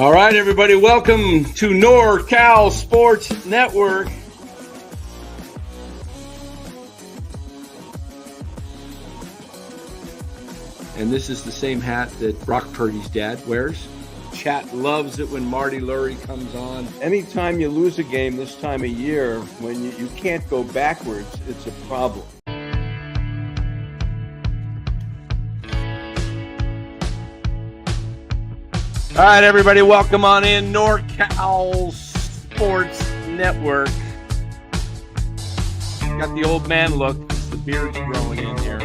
All right, everybody, welcome to NorCal Sports Network. And this is the same hat that Brock Purdy's dad wears. Chat loves it when Marty Lurie comes on. Anytime you lose a game this time of year, when you can't go backwards, it's a problem. All right, everybody, welcome on in. NorCal Sports Network. Got the old man look. The beard's growing in here.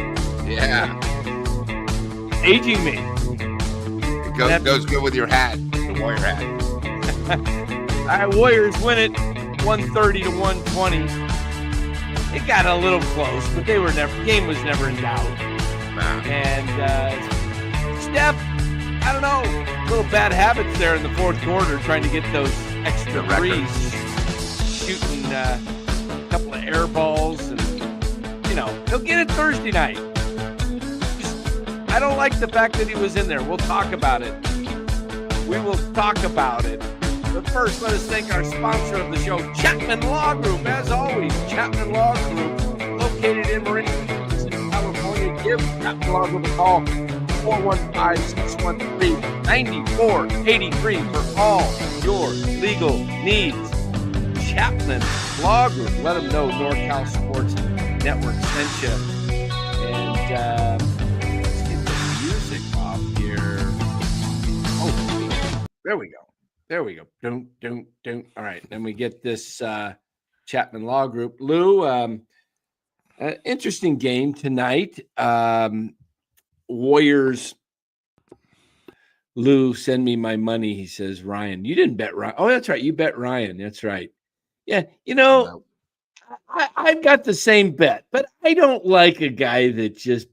Yeah. Aging me. It goes good with your hat, the Warrior hat. All right, Warriors win it 130 to 120. It got a little close, but game was never in doubt. Nah. And Steph, I don't know, little bad habits there in the fourth quarter, trying to get those extra threes, shooting a couple of air balls, and he'll get it Thursday night. I don't like the fact that he was in there. We'll talk about it. We will talk about it. But first, let us thank our sponsor of the show, Chapman Law Group. As always, Chapman Law Group, located in Marin County, California. Give Chapman Law Group a call, 415-613-9483 for all your legal needs. Chapman Law Group. Let them know NorCal Sports Network sent you. And music off here. Oh, there we go. Don't. All right, then we get this Chapman Law Group. Lou, interesting game tonight. Warriors. Lou, send me my money, he says. Ryan, you didn't bet Ryan. Oh, that's right. You bet Ryan. That's right. Yeah, I've got the same bet, but I don't like a guy that just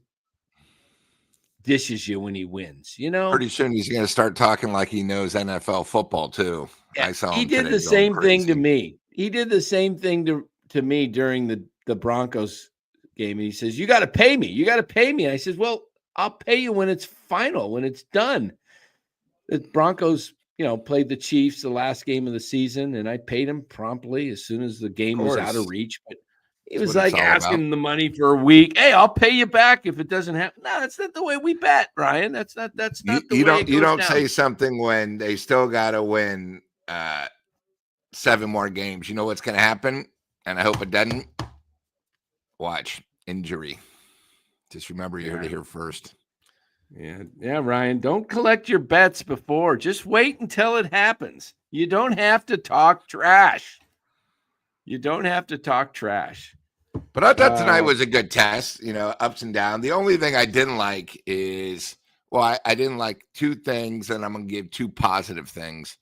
dishes you when he wins, Pretty soon he's going to start talking like he knows NFL football too. Yeah, I saw him. He did the same thing to me. He did the same thing to me during the Broncos game. He says, "You got to pay me. You got to pay me." I says, "Well, I'll pay you when it's final, when it's done." The Broncos, played the Chiefs the last game of the season, and I paid him promptly as soon as the game was out of reach. But he was like asking the money for a week. Hey, I'll pay you back if it doesn't happen. No, that's not the way we bet, Ryan. That's not the way it goes You don't down. say something when they still got to win 7 more games. You know what's going to happen, and I hope it doesn't. Watch injury. Just remember, you heard it here first. Yeah, Ryan. Don't collect your bets before. Just wait until it happens. You don't have to talk trash. But I thought tonight was a good test, ups and downs. The only thing I didn't like is, I didn't like 2 things, and I'm going to give 2 positive things.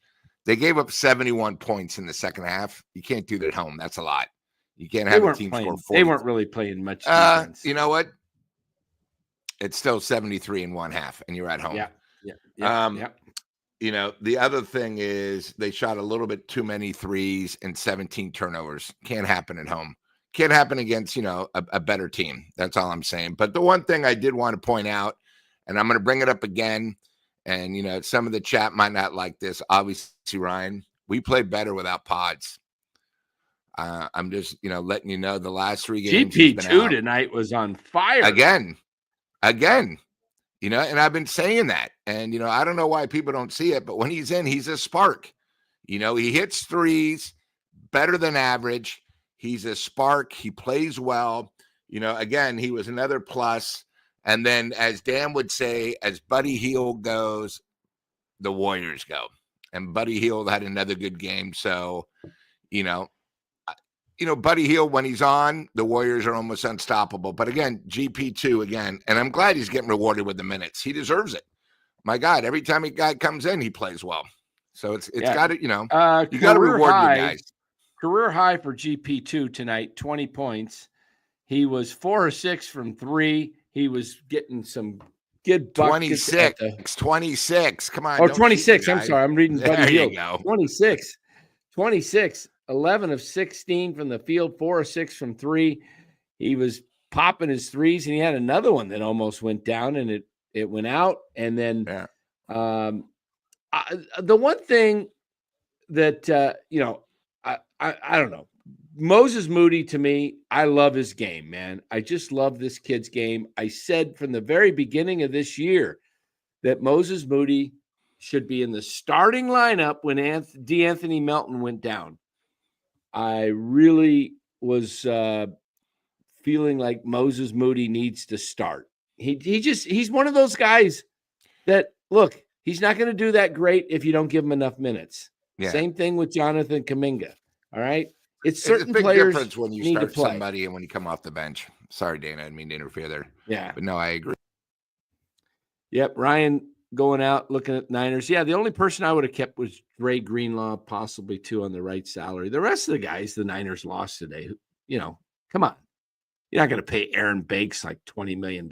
They gave up 71 points in the second half. You can't do that at home. That's a lot. You can't have a team score 40. They weren't really playing much defense. You know what? It's still 73 in one half, and you're at home. Yeah. The other thing is they shot a little bit too many threes and 17 turnovers. Can't happen at home. Can't happen against, a better team. That's all I'm saying. But the one thing I did want to point out, and I'm going to bring it up again, and, some of the chat might not like this. Obviously, Ryan, we played better without pods. I'm just, letting you know the last 3 games. GP2 tonight was on fire. Again, and I've been saying that. And, I don't know why people don't see it, but when he's in, he's a spark. He hits threes better than average. He's a spark. He plays well. Again, he was another plus. And then, as Dan would say, as Buddy Hield goes, the Warriors go. And Buddy Hield had another good game. So, Buddy Hield, when he's on, the Warriors are almost unstoppable. But again, GP2 again. And I'm glad he's getting rewarded with the minutes. He deserves it. My God, every time a guy comes in, he plays well. So it's got to, you got to reward your guys. Career high for GP2 tonight, 20 points. He was 4 or 6 from 3. He was getting some good buckets. 26. Come on. Oh, 26. I'm sorry. I'm reading Buddy Hield. 26. 11 of 16 from the field, 4 or 6 from 3. He was popping his threes, and he had another one that almost went down, and it went out. And then the one thing that I don't know. Moses Moody, to me, I love his game, man. I just love this kid's game. I said from the very beginning of this year that Moses Moody should be in the starting lineup when D'Anthony Melton went down. I really was feeling like Moses Moody needs to start. He's one of those guys that, look, he's not going to do that great if you don't give him enough minutes. Yeah. Same thing with Jonathan Kuminga. All right. It's There's certain a big players difference when you need to start play. somebody and when you come off the bench. Sorry, Dana, I didn't mean to interfere there. Yeah. But no, I agree. Yep. Ryan going out looking at Niners. Yeah, the only person I would have kept was Dre Greenlaw, possibly too, on the right salary. The rest of the guys the Niners lost today, come on. You're not going to pay Aaron Bakes like $20 million.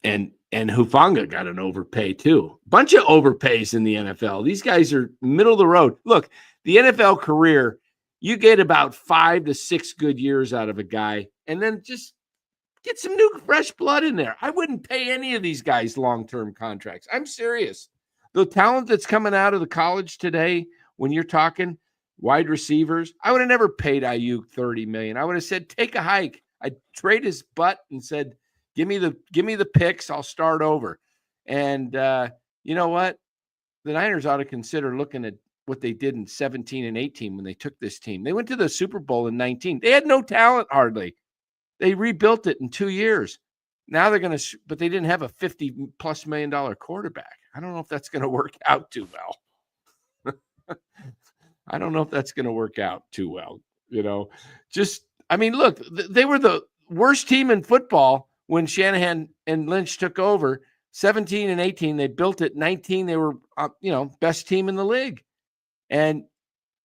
And Hufanga got an overpay too. Bunch of overpays in the NFL. These guys are middle of the road. Look, the NFL career, you get about 5 to 6 good years out of a guy, and then just get some new fresh blood in there. I wouldn't pay any of these guys long-term contracts. I'm serious. The talent that's coming out of the college today, when you're talking wide receivers, I would have never paid Ayuk $30 million. I would have said, take a hike. I'd trade his butt and said, give me the picks. I'll start over. And you know what? The Niners ought to consider looking at what they did in 17 and 18 when they took this team. They went to the Super Bowl in 19. They had no talent hardly. They rebuilt it in 2 years. Now they're going to, but they didn't have a $50+ million quarterback. I don't know if that's going to work out too well. I don't know if that's going to work out too well. Look, they were the worst team in football when Shanahan and Lynch took over. 17 and 18, they built it. 19, they were, best team in the league. And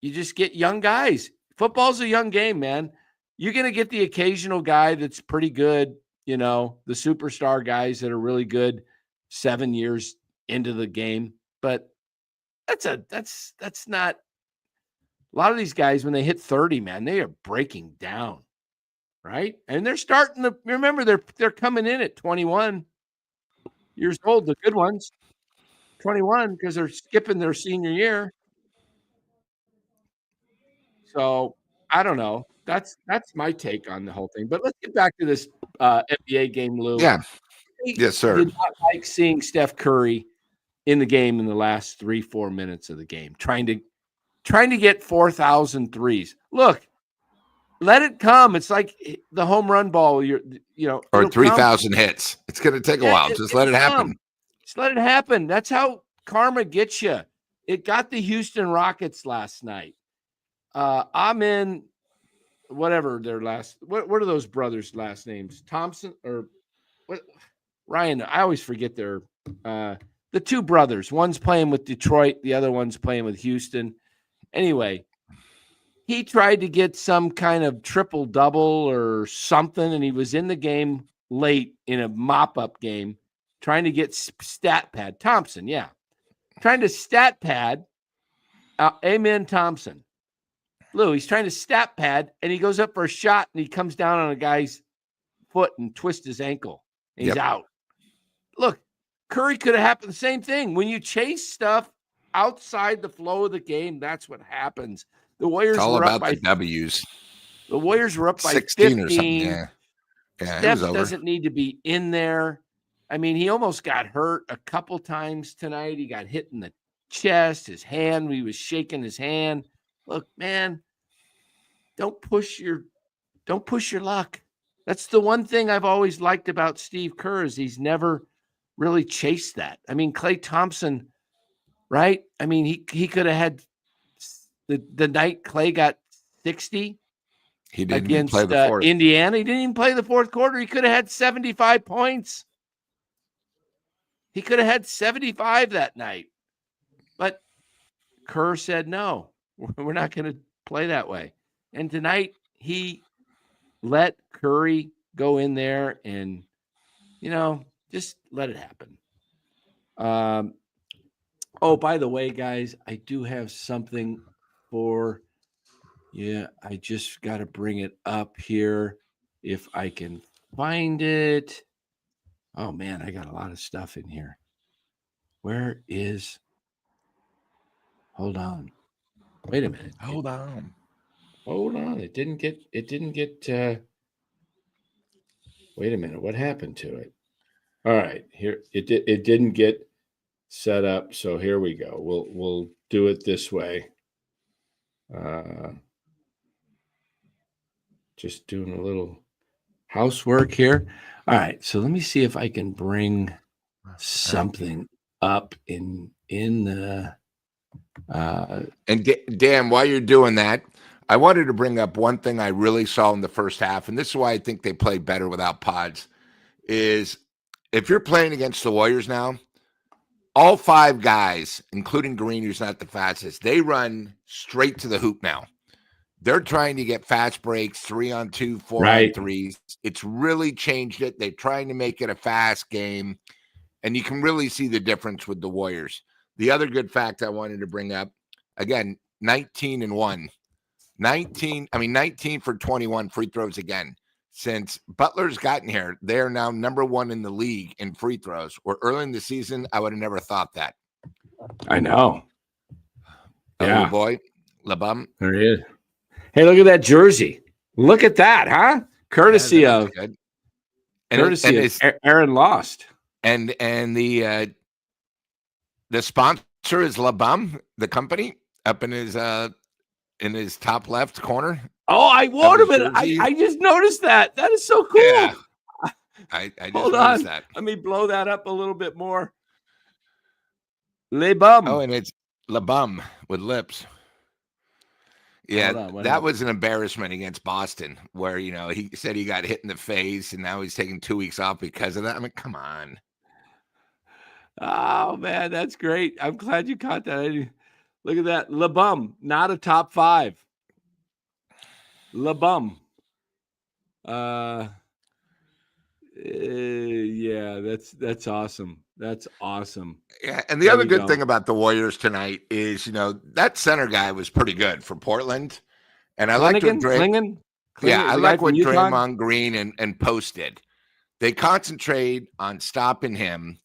you just get young guys. Football's a young game, man. You're going to get the occasional guy that's pretty good, the superstar guys that are really good 7 years into the game. But that's not a lot of these guys when they hit 30, man, they are breaking down. Right? And they're starting to remember they're coming in at 21 years old, the good ones. 21 because they're skipping their senior year. So I don't know. That's my take on the whole thing. But let's get back to this NBA game, Lou. Yeah. Yes, sir. Did not like seeing Steph Curry in the game in the last 3-4 minutes of the game, trying to get 4,000 threes. Look, let it come. It's like the home run ball. Or 3,000 hits. It's going to take a while. Just let it happen. Just let it happen. That's how karma gets you. It got the Houston Rockets last night. I'm in whatever their last. What are those brothers' last names? Thompson or what? Ryan. I always forget their. The two brothers. One's playing with Detroit. The other one's playing with Houston. Anyway. He tried to get some kind of triple-double or something, and he was in the game late in a mop-up game trying to get stat pad. Thompson, yeah. Trying to stat pad. Amen, Thompson. Lou, he's trying to stat pad, and he goes up for a shot, and he comes down on a guy's foot and twists his ankle. And he's out. Look, Curry could have happened the same thing. When you chase stuff outside the flow of the game, that's what happens. The Warriors were up by the W's. The Warriors were up by 16 15. or something. Yeah. Steph doesn't need to be in there. I mean, he almost got hurt a couple times tonight. He got hit in the chest, his hand. He was shaking his hand. Look, man, don't push your luck. That's the one thing I've always liked about Steve Kerr is he's never really chased that. I mean, Klay Thompson, right? I mean, he could have had the night Klay got 60 he didn't against play the fourth. Indiana. He didn't even play the fourth quarter. He could have had 75 points. He could have had 75 that night. But Kerr said, no, we're not going to play that way. And tonight he let Curry go in there and, just let it happen. Oh, by the way, guys, I do have something I just got to bring it up here if I can find it. Oh, man, I got a lot of stuff in here. Where is? Hold on. Wait a minute. Hold on. Hold on. It didn't get. Wait a minute. What happened to it? All right. Here it didn't get set up. So here we go. We'll do it this way. Just doing a little housework here. All right. So let me see if I can bring something up in the. And Dan, while you're doing that, I wanted to bring up one thing I really saw in the first half, and this is why I think they played better without pods, is if you're playing against the Warriors now, all 5 guys, including Green, who's not the fastest, they run straight to the hoop now. They're trying to get fast breaks, 3-on-2, 4-on-3s. It's really changed it. They're trying to make it a fast game, and you can really see the difference with the Warriors. The other good fact I wanted to bring up, again, 19-1. 19 for 21 free throws again. Since Butler's gotten here, they're now number 1 in the league in free throws. Where early in the season, I would have never thought that. I know. Yeah, boy, LeBum. There he is. Hey, look at that jersey. Look at that, huh? Courtesy of Aaron Lost. And the sponsor is LeBum, the company, up in his top left corner. Oh, I just noticed that. That is so cool. Yeah. I just noticed that. Let me blow that up a little bit more. Le Bum. Oh, and it's Le Bum with lips. Yeah, that was an embarrassment against Boston where, he said he got hit in the face and now he's taking 2 weeks off because of that. I mean, come on. Oh, man, that's great. I'm glad you caught that. Look at that. Le Bum, not a top 5. Le Bum. Yeah, that's awesome. That's awesome. Yeah, and the other good thing about the Warriors tonight is, that center guy was pretty good for Portland. And I liked what Draymond Green and Post did. They concentrate on stopping him.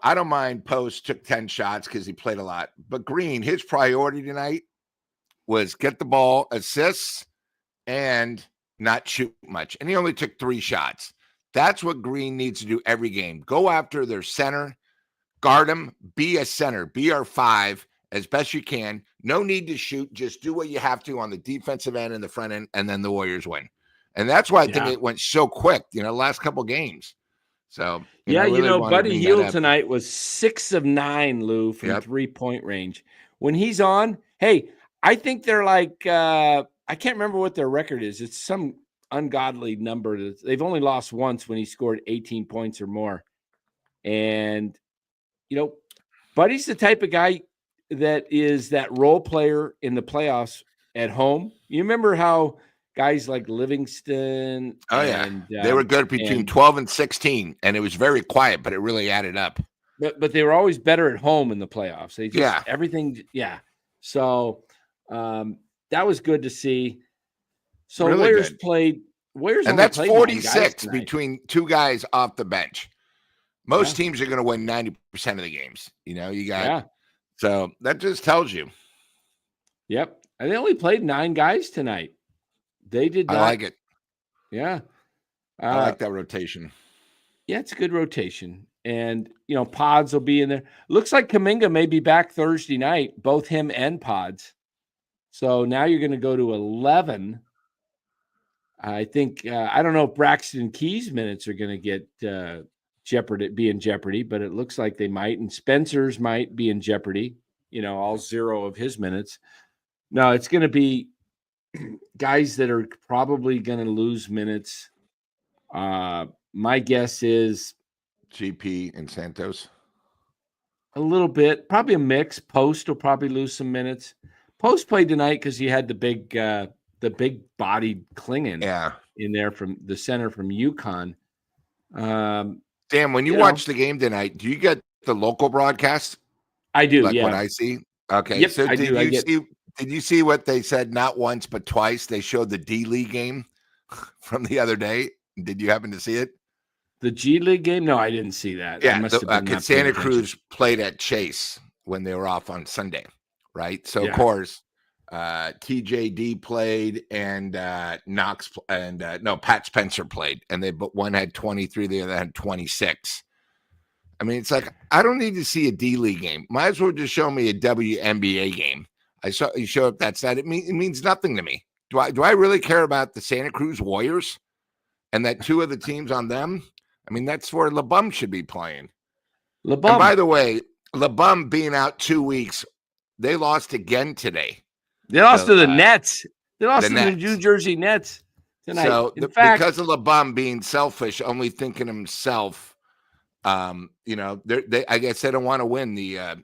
I don't mind Post took 10 shots because he played a lot. But Green, his priority tonight was get the ball, assists, and not shoot much. And he only took 3 shots. That's what Green needs to do every game. Go after their center, guard him, be a center, be our 5 as best you can. No need to shoot. Just do what you have to on the defensive end and the front end, and then the Warriors win. And that's why I think it went so quick, the last couple games. So, Buddy Hield tonight was 6 of 9, Lou, from 3-point range. When he's on, hey, I think they're like, I can't remember what their record is. It's some ungodly number. They've only lost once when he scored 18 points or more. And, Buddy's the type of guy that is that role player in the playoffs at home. You remember how guys like Livingston. Oh, yeah. They were good between 12 and 16, and it was very quiet, but it really added up. But they were always better at home in the playoffs. They just, everything. Yeah. So that was good to see. So really Warriors played. And that's 46 between 2 guys off the bench. Most teams are going to win 90% of the games. You got. So that just tells you. Yep. And they only played 9 guys tonight. They did not. I like it. Yeah. I like that rotation. Yeah, it's a good rotation. And, Pods will be in there. Looks like Kuminga may be back Thursday night, both him and Pods. So now you're going to go to 11. I think, I don't know if Braxton Key's minutes are going to get be in jeopardy, but it looks like they might. And Spencer's might be in jeopardy, all 0 of his minutes. No, it's going to be guys that are probably going to lose minutes. My guess is GP and Santos. A little bit, probably a mix. Post will probably lose some minutes. Post played tonight because he had the big bodied Klingon in there from the center from UConn. Dan, when you watch the game tonight, do you get the local broadcast? I do. Like what I see. Okay. Yep, so I do. Did you see what they said? Not once, but twice. They showed the D League game from the other day. Did you happen to see it? The G League game? No, I didn't see that. I Yeah, must have been not paying Santa attention. Cruz played at Chase when they were off on Sunday, right? So Yeah. of course, TJD played and Knox and Pat Spencer played, and one had 23, the other had 26. I mean, it's like I don't need to see a D League game. Might as well just show me a WNBA game. You show up that's that. It means nothing to me. Do I really care about the Santa Cruz Warriors and that two of the teams on them? I mean, that's where LeBum should be playing. LeBum. And by the way, LeBum being out 2 weeks, they lost again today. They lost to the Nets. They lost the to Nets. the New Jersey Nets tonight. So In fact, because of LeBum being selfish, only thinking himself, I guess they don't want to win the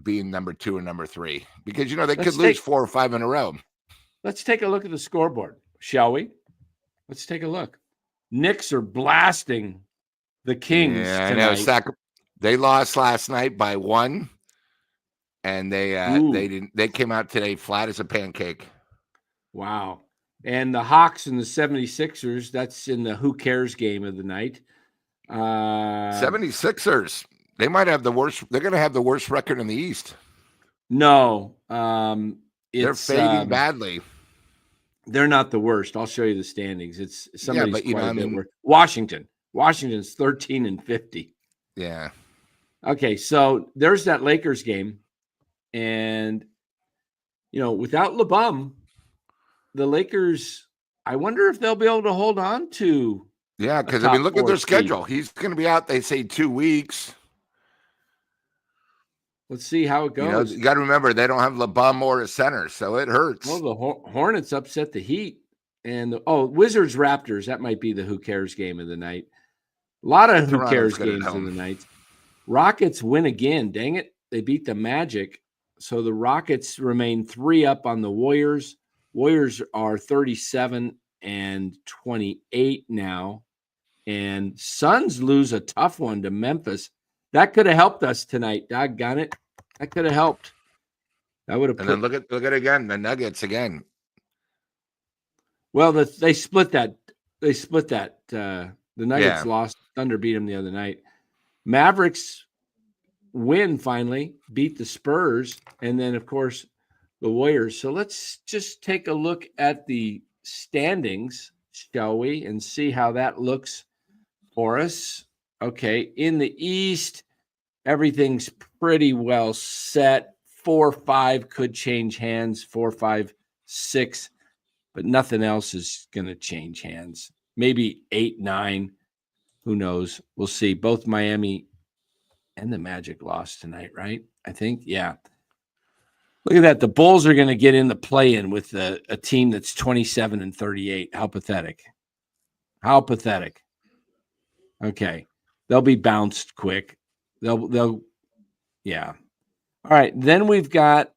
being number 2 and number 3 because they could lose 4 or 5 in a row. Let's take a look at the scoreboard, shall we? Let's take a look. Knicks are blasting the Kings tonight. I know. They lost last night by 1, and they came out today flat as a pancake. Wow. And the Hawks and the 76ers, that's in the who cares game of the night. 76ers, they might have the worst. They're going to have the worst record in the East. No, they're fading badly. They're not the worst. I'll show you the standings. It's somebody's quite a bit worse. Washington's 13-50. Yeah. Okay, so there's that Lakers game, and without LeBum, the Lakers. I wonder if they'll be able to hold on to. Yeah, because look at their schedule. He's going to be out. They say 2 weeks. Let's see how it goes. You got to remember they don't have LeBum or a center, so it hurts. Well, the Hornets upset the Heat, and Wizards Raptors. That might be the who cares game of the night. A lot of who cares games of the night. Rockets win again. Dang it, they beat the Magic, so the Rockets remain 3 up on the Warriors. Warriors are 37-28 now, and Suns lose a tough one to Memphis. That could have helped us tonight. Doggone it. That could have helped. That would have. And then look at again the Nuggets again. Well, they split that. The Nuggets lost. Thunder beat them the other night. Mavericks win finally, beat the Spurs, and then of course the Warriors. So let's just take a look at the standings, shall we, and see how that looks for us. Okay, in the East, everything's pretty well set. 4-5 could change hands, 4-5-6, but nothing else is going to change hands. Maybe 8-9, who knows? We'll see. Both Miami and the Magic lost tonight, right? I think, yeah. Look at that. The Bulls are going to get in the play-in with a team that's 27-38. How pathetic. How pathetic. Okay. They'll be bounced quick. They'll, yeah. All right. Then we've got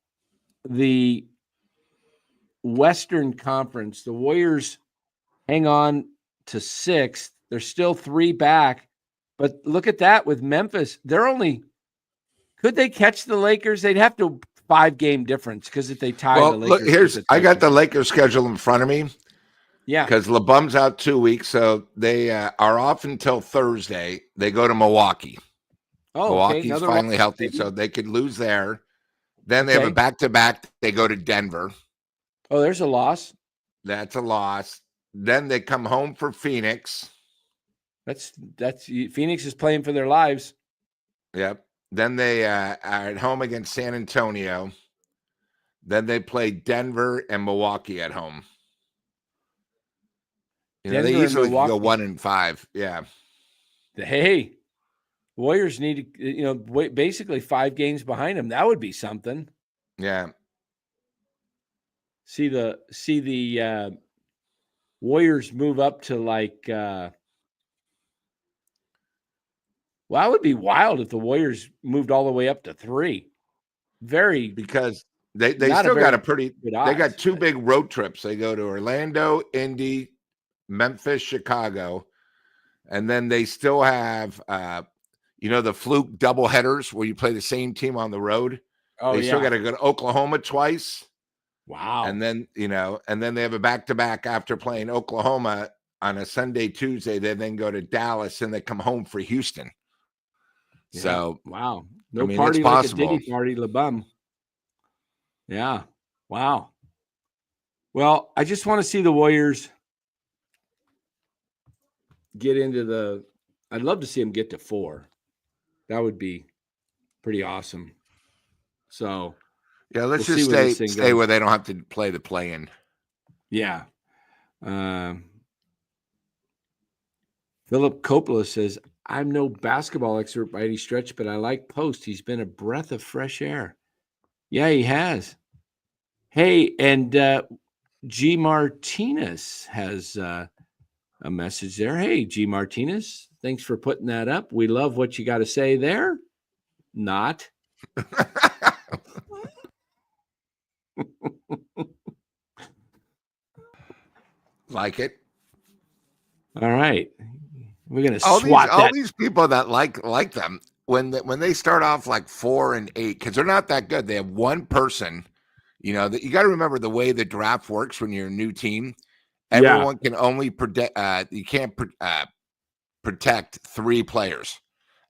the Western Conference. The Warriors hang on to 6th. They're still 3 back. But look at that with Memphis. Could they catch the Lakers? They'd have to 5-game difference because if they tie the Lakers. Look, I got the Lakers schedule in front of me. Yeah. Because LeBum's out 2 weeks, so they are off until Thursday. They go to Milwaukee. Oh, Milwaukee's okay. finally healthy, so they could lose there. Then they have a back-to-back. They go to Denver. Oh, there's a loss. That's a loss. Then they come home for Phoenix. That's Phoenix is playing for their lives. Yep. Then they are at home against San Antonio. Then they play Denver and Milwaukee at home. They usually go 1-5. Yeah. Hey, Warriors need to, basically 5 games behind them. That would be something. Yeah. See the Warriors move up to that would be wild if the Warriors moved all the way up to 3. Because they still got they got 2 big road trips. They go to Orlando, Indy, Memphis, Chicago, and then they still have the fluke double headers where you play the same team on the road. They still got to go to Oklahoma twice. Wow. And then they have a back-to-back after playing Oklahoma on a Sunday, Tuesday. They then go to Dallas and they come home for Houston. Yeah. So, wow. No I mean, party it's like possible. a Diddy party, LeBum. Yeah. Wow. Well, I just want to see the Warriors get into I'd love to see them get to 4. That would be pretty awesome. So, yeah, let's we'll just see where this stay thing goes. where they don't have to play the play-in. Yeah. Philip Coppola says, I'm no basketball expert by any stretch, but I like Post. He's been a breath of fresh air. Yeah, he has. Hey, and G. Martinez has a message there. Hey, G. Martinez, thanks for putting that up. We love what you got to say there. Not. Like it. All right. We're going to All swat these people that like them when they start off like 4 and 8, because they're not that good. They have one person, that you got to remember the way the draft works when you're a new team. Everyone can only protect. You can't protect 3 players,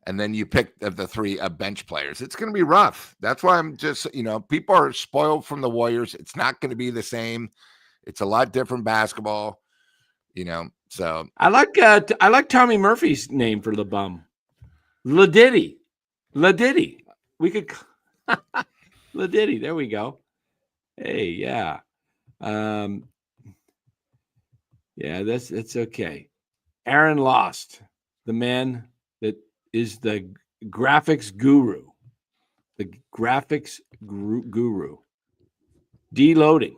and then you pick of the 3 bench players. It's going to be rough. That's why I'm just people are spoiled from the Warriors. It's not going to be the same. It's a lot different basketball. So I like Tommy Murphy's name for the bum. LaDiddy. We could LaDiddy. There we go. Hey, yeah. Yeah, that's okay. Aaron Lost, the man that is the graphics guru. The graphics guru. Deloading.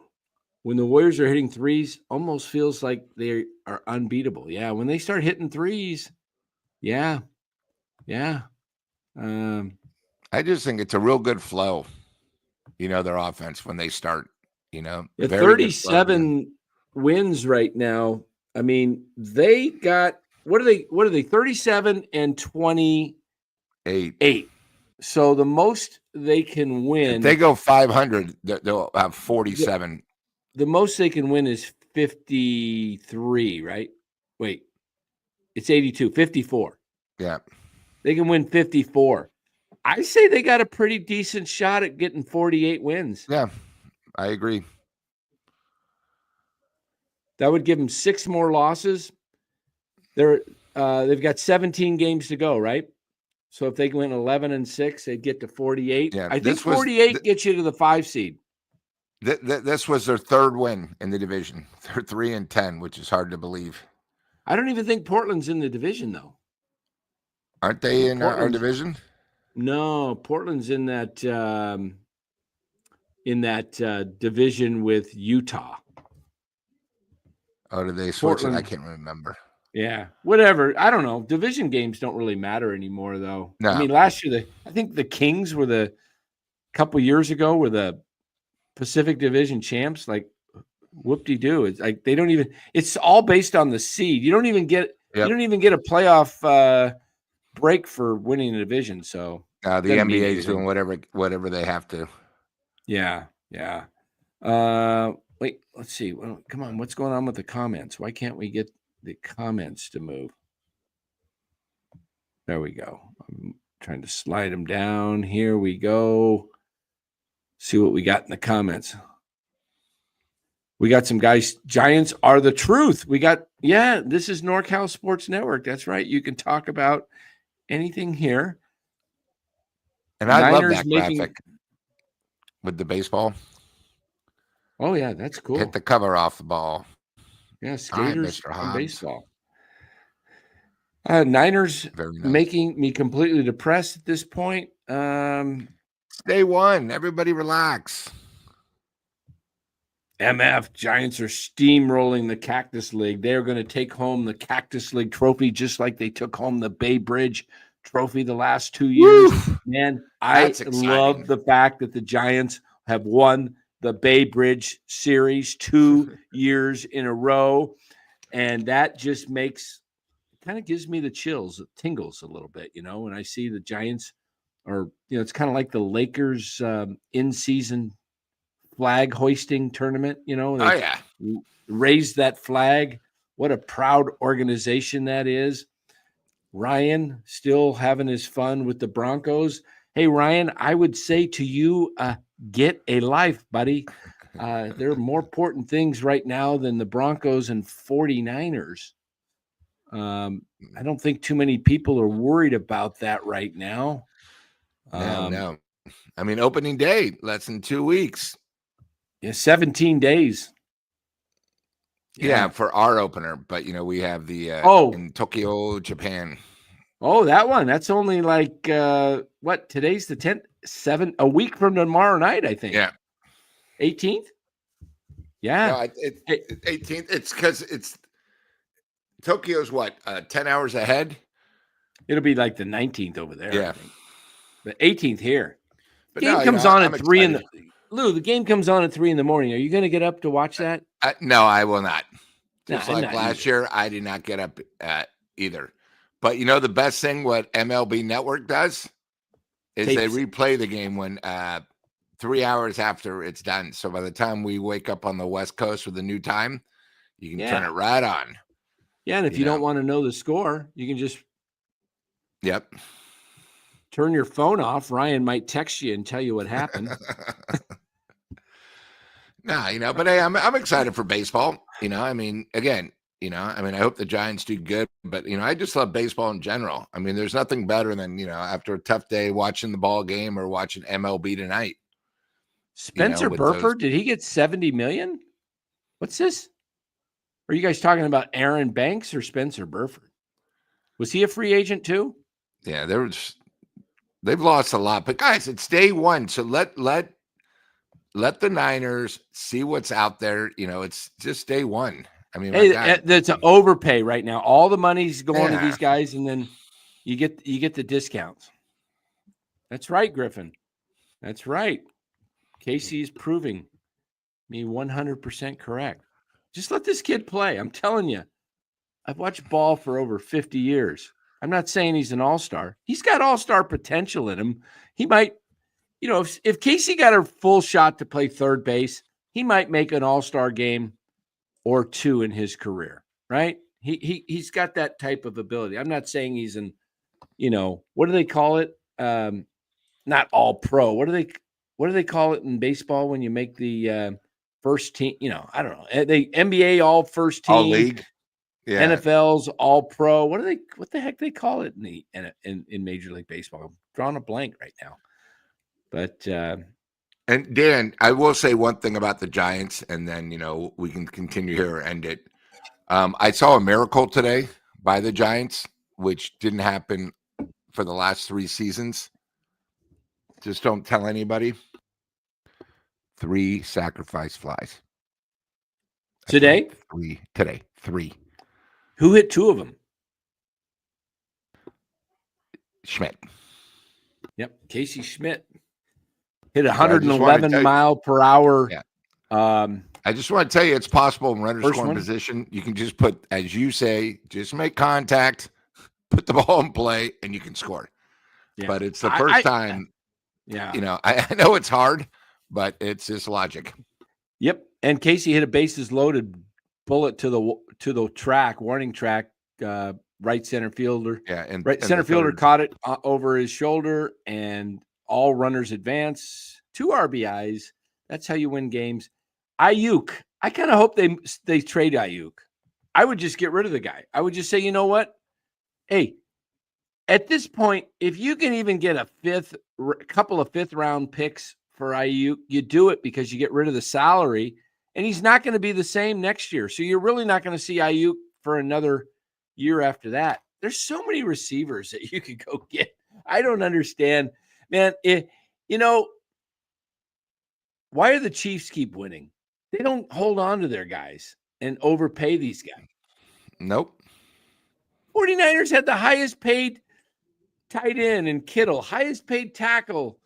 When the Warriors are hitting threes, almost feels like they are unbeatable. Yeah, when they start hitting threes, yeah. I just think it's a real good flow, their offense when they start, Yeah, 37 wins right now. I mean, they got what are they 37 and 28. So the most they can win. If they go 500, they'll have 47. The most they can win is 53, right? Wait, it's 82, 54. Yeah. They can win 54. I say they got a pretty decent shot at getting 48 wins. Yeah, I agree. That would give them 6 more losses. They've got 17 games to go, right? So if they went 11-6, they'd get to 48. Yeah, I think 48 gets you to the 5 seed. This was their 3rd win in the division. They're 3-10, which is hard to believe. I don't even think Portland's in the division, though. Aren't they in our division? No, Portland's in that division with Utah. Oh, did they switch Portland. it? I can't remember. Yeah, whatever. I don't know. Division games don't really matter anymore, though. No. I mean, last year, I think the Kings were a couple years ago were the Pacific Division champs. Like, whoop-de-doo. It's like they don't even. It's all based on the seed. You don't even get. Yep. You don't even get a playoff break for winning the division. So the NBA is doing whatever they have to. Yeah. Wait, let's see. Well, come on, what's going on with the comments? Why can't we get the comments to move? There we go. I'm trying to slide them down. Here we go. See what we got in the comments. We got some guys. Giants are the truth. This is NorCal Sports Network. That's right. You can talk about anything here. And I love that graphic with the baseball. Oh, yeah, that's cool. Hit the cover off the ball. Yeah, skaters and baseball. Niners making me completely depressed at this point. Day 1. Everybody relax. MF, Giants are steamrolling the Cactus League. They're going to take home the Cactus League trophy just like they took home the Bay Bridge trophy the last 2 years. Woo! Man, I love the fact that the Giants have won the Bay Bridge series 2 years in a row. And that just kind of gives me the chills, it tingles a little bit, when I see the Giants are, it's kind of like the Lakers in-season flag hoisting tournament, they raise that flag What a proud organization that is. Ryan still having his fun with the Broncos. Hey, Ryan, I would say to you, get a life, buddy. There are more important things right now than the Broncos and 49ers. I don't think too many people are worried about that right now. No. I mean, opening day, less than 2 weeks. Yeah, 17 days. Yeah, for our opener. But, we have the in Tokyo, Japan. Oh, that one. That's only like, today's the 10th, a week from tomorrow night, I think. Yeah. 18th? Yeah. No, it's 18th. It's because Tokyo's 10 hours ahead? It'll be like the 19th over there. Yeah. The 18th here. But game comes on at 3 in the Lou, the game comes on at 3 in the morning. Are you going to get up to watch that? No, I will not. Just No, like last year, I did not get up either. But the best thing what MLB Network does is they replay the game when 3 hours after it's done. So by the time we wake up on the West Coast with a new time, you can turn it right on. Yeah, and if you don't want to know the score, you can just turn your phone off. Ryan might text you and tell you what happened. No, but hey, I'm excited for baseball. I mean, again, I hope the Giants do good, but I just love baseball in general. I mean, there's nothing better than after a tough day watching the ball game or watching MLB tonight. Spencer Burford, did he get $70 million? What's this? Are you guys talking about Aaron Banks or Spencer Burford? Was he a free agent too? Yeah, they've lost a lot, but guys, it's day one, so let the Niners see what's out there. It's just day one. I mean, that's an overpay right now. All the money's going to these guys, and then you get the discounts. That's right, Griffin. That's right. Casey is proving me 100% correct. Just let this kid play. I'm telling you, I've watched ball for over 50 years. I'm not saying he's an all-star. He's got all-star potential in him. He might, if Casey got a full shot to play third base, he might make an all-star game or two in his career, right? He's got that type of ability. I'm not saying he's what do they call it? Not all pro. What do they call it in baseball when you make the first team? I don't know. The NBA all first team, all league, NFL's all pro. What the heck they call it in Major League Baseball? I'm drawing a blank right now. But and Dan, I will say one thing about the Giants, and then we can continue here or end it. I saw a miracle today by the Giants, which didn't happen for the last 3 seasons. Just don't tell anybody. 3 sacrifice flies. Today? 3 today. 3. Who hit 2 of them? Schmidt. Yep, Casey Schmidt hit 111 mile per hour. Yeah. I just want to tell you, it's possible in runner scoring position. You can just put, as you say, just make contact, put the ball in play, and you can score. Yeah. But it's the first time. I know it's hard, but it's just logic. Yep. And Casey hit a bases loaded bullet to the track, warning track, right center fielder. Yeah, and center fielder caught it over his shoulder, and all runners advance. 2 RBIs. That's how you win games. Ayuk. I kind of hope they trade Ayuk. I would just get rid of the guy. I would just say, you know what? Hey, at this point, if you can even get a couple of 5th round picks for Ayuk, you do it because you get rid of the salary, and he's not going to be the same next year. So you're really not going to see Ayuk for another year after that. There's so many receivers that you could go get. I don't understand, man. Why are the Chiefs keep winning? They don't hold on to their guys and overpay these guys. Nope. 49ers had the highest paid tight end in Kittle, highest paid tackle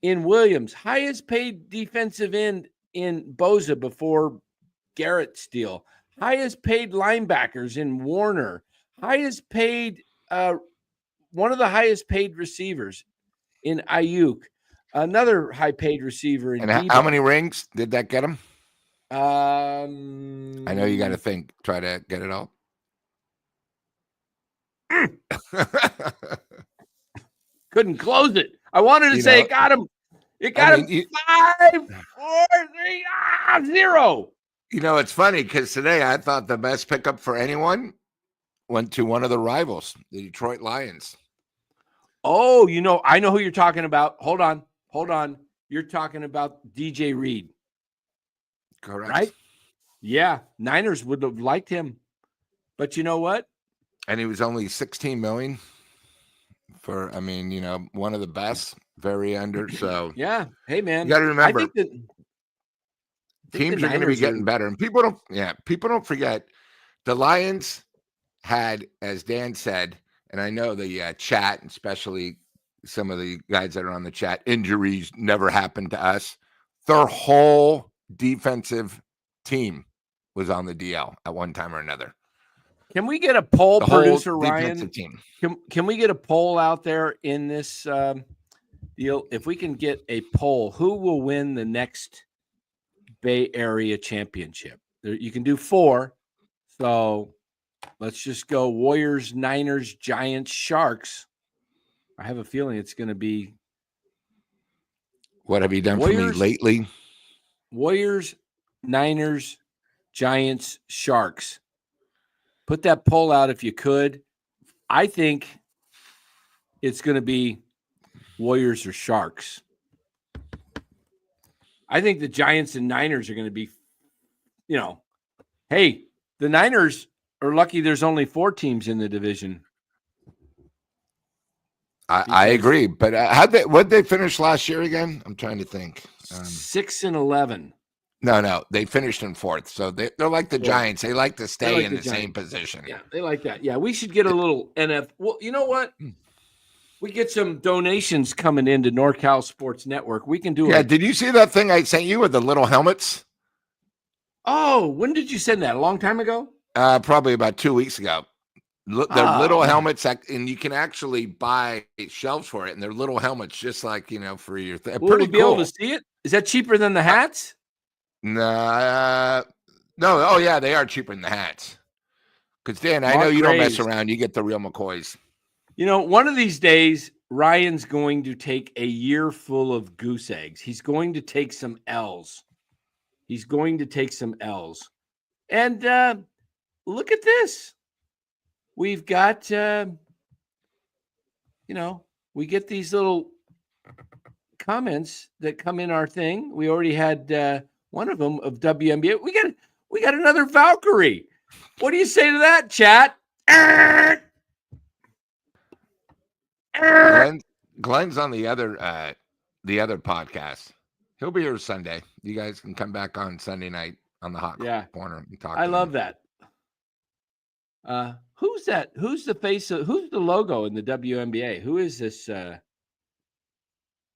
in Williams, highest paid defensive end in Bosa before Garrett Steele, highest paid linebackers in Warner, highest paid, one of the highest paid receivers in Ayuk, another high paid receiver in And how many rings did that get him? I know you got to try to get it all. Couldn't close it. I wanted to say it got him. It got him 5, 4, 3, 0. You know, it's funny because today I thought the best pickup for anyone went to one of the rivals, the Detroit Lions. Oh, I know who you're talking about. Hold on. You're talking about DJ Reed. Correct. Right? Yeah. Niners would have liked him. But you know what? And he was only $16 million for, one of the best, very under. So yeah. Hey, man. You got to remember, I think teams are going to be getting better. And people don't forget the Lions had, as Dan said, and I know the chat, especially some of the guys that are on the chat, injuries never happened to us. Their whole defensive team was on the DL at one time or another. Can we get a poll, the producer whole Ryan? Team. Can we get a poll out there in this deal? If we can get a poll, who will win the next Bay Area championship? You can do 4. So let's just go Warriors, Niners, Giants, Sharks. I have a feeling it's going to be. What have you done for me lately? Warriors, Niners, Giants, Sharks. Put that poll out if you could. I think it's going to be Warriors or Sharks. I think the Giants and Niners are going to be, hey, the Niners are lucky there's only 4 teams in the division. I agree, but what they finish last year again? I'm trying to think. 6-11. No, they finished in 4th. So they're like the Giants. They like to stay in the same position. Yeah, they like that. Yeah, we should get a little NF. Well, you know what? We get some donations coming into NorCal Sports Network. We can do it. Yeah, did you see that thing I sent you with the little helmets? Oh, when did you send that? A long time ago? Probably about 2 weeks ago. They're little helmets, and you can actually buy shelves for it, and they're little helmets, just like for your. Will we be able to see it? Is that cheaper than the hats? No. Oh yeah, they are cheaper than the hats. Because Dan, I know you don't mess around. You get the real McCoys. One of these days, Ryan's going to take a year full of goose eggs. He's going to take some L's. And look at this. We've got, we get these little comments that come in our thing. We already had one of them of WNBA. We got another Valkyrie. What do you say to that, chat? Glenn's on the other podcast. He'll be here Sunday. You guys can come back on Sunday night on the Hot Corner and talk. I love that. Who's that? Who's the face of? Who's the logo in the WNBA? Who is this?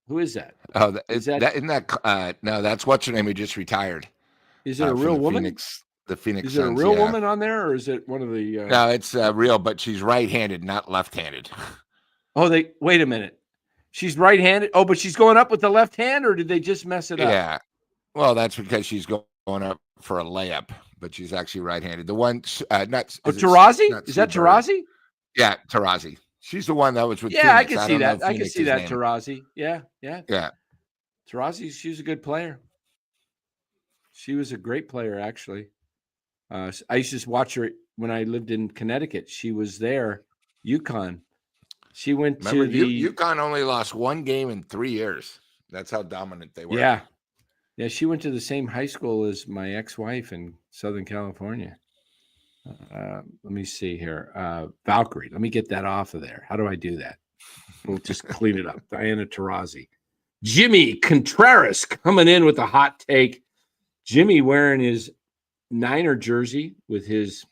Who is that? Oh, isn't that? No, that's what's her name who just retired. Is it a real woman? The Phoenix. Is it a real woman on there, or is it one of the? No, it's real, but she's right-handed, not left-handed. Oh, wait a minute. She's right-handed. Oh, but she's going up with the left hand, or did they just mess it up? Yeah. Well, that's because she's going up for a layup, but she's actually right-handed. The one, Taurasi? Is that Taurasi? Yeah, Taurasi. She's the one that was with. Yeah, Phoenix. I can see that. I can see that, Taurasi. Yeah. Taurasi, she was a good player. She was a great player, actually. I used to just watch her when I lived in Connecticut. She was there, UConn. She went to the UConn only lost 1 game in 3 years. That's how dominant they were. Yeah. She went to the same high school as my ex-wife in Southern California. Let me see here. Valkyrie. Let me get that off of there. How do I do that? We'll just clean it up. Diana Taurasi. Jimmy Contreras coming in with a hot take. Jimmy wearing his Niner jersey with his